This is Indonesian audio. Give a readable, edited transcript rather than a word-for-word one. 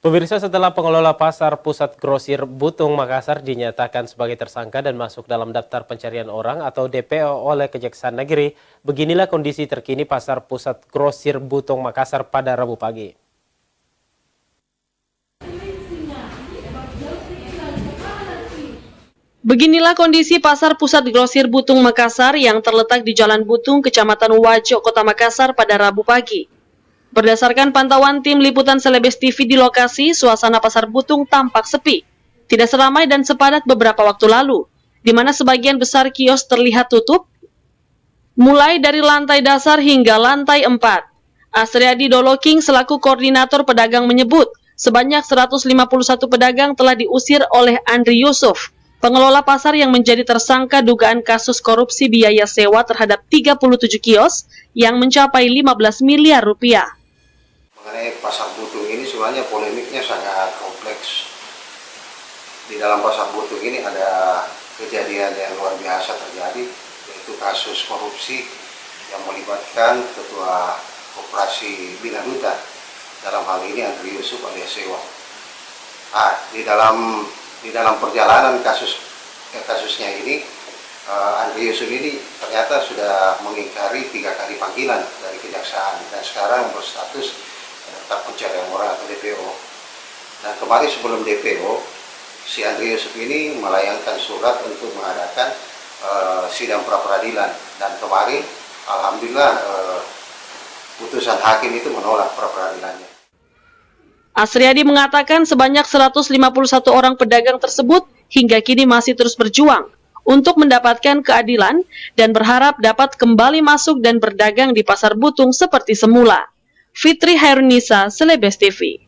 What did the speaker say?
Pemirsa, setelah pengelola pasar pusat grosir Butung Makassar dinyatakan sebagai tersangka dan masuk dalam daftar pencarian orang atau DPO oleh Kejaksaan Negeri, beginilah kondisi terkini pasar pusat grosir Butung Makassar pada Rabu pagi. Beginilah kondisi pasar pusat grosir Butung Makassar yang terletak di Jalan Butung, Kecamatan Wajo, Kota Makassar pada Rabu pagi. Berdasarkan pantauan tim liputan Selebes TV di lokasi, suasana pasar Butung tampak sepi. Tidak seramai dan sepadat beberapa waktu lalu, di mana sebagian besar kios terlihat tutup, mulai dari lantai dasar hingga lantai 4. Asriadi Doloking selaku koordinator pedagang menyebut, sebanyak 151 pedagang telah diusir oleh Andri Yusuf, pengelola pasar yang menjadi tersangka dugaan kasus korupsi biaya sewa terhadap 37 kios yang mencapai 15 miliar rupiah. Mengenai pasar Butung ini sebenarnya polemiknya sangat kompleks. Di dalam pasar Butung ini ada kejadian yang luar biasa terjadi, yaitu kasus korupsi yang melibatkan Ketua Koperasi Bina Duta, dalam hal ini Andri Yusuf alias Sewa. Di dalam perjalanan kasusnya ini, Andri Yusuf ini ternyata sudah mengingkari 3 kali panggilan dari Kejaksaan dan sekarang berstatus daftar pencarian orang atau DPO. Dan kemarin sebelum DPO, si Andri Yusuf ini melayangkan surat untuk mengadakan sidang pra-peradilan, dan kemarin alhamdulillah putusan hakim itu menolak pra-peradilannya. Asriadi mengatakan sebanyak 151 orang pedagang tersebut hingga kini masih terus berjuang untuk mendapatkan keadilan dan berharap dapat kembali masuk dan berdagang di pasar Butung seperti semula. Fitri Hairunisa, Selebes TV.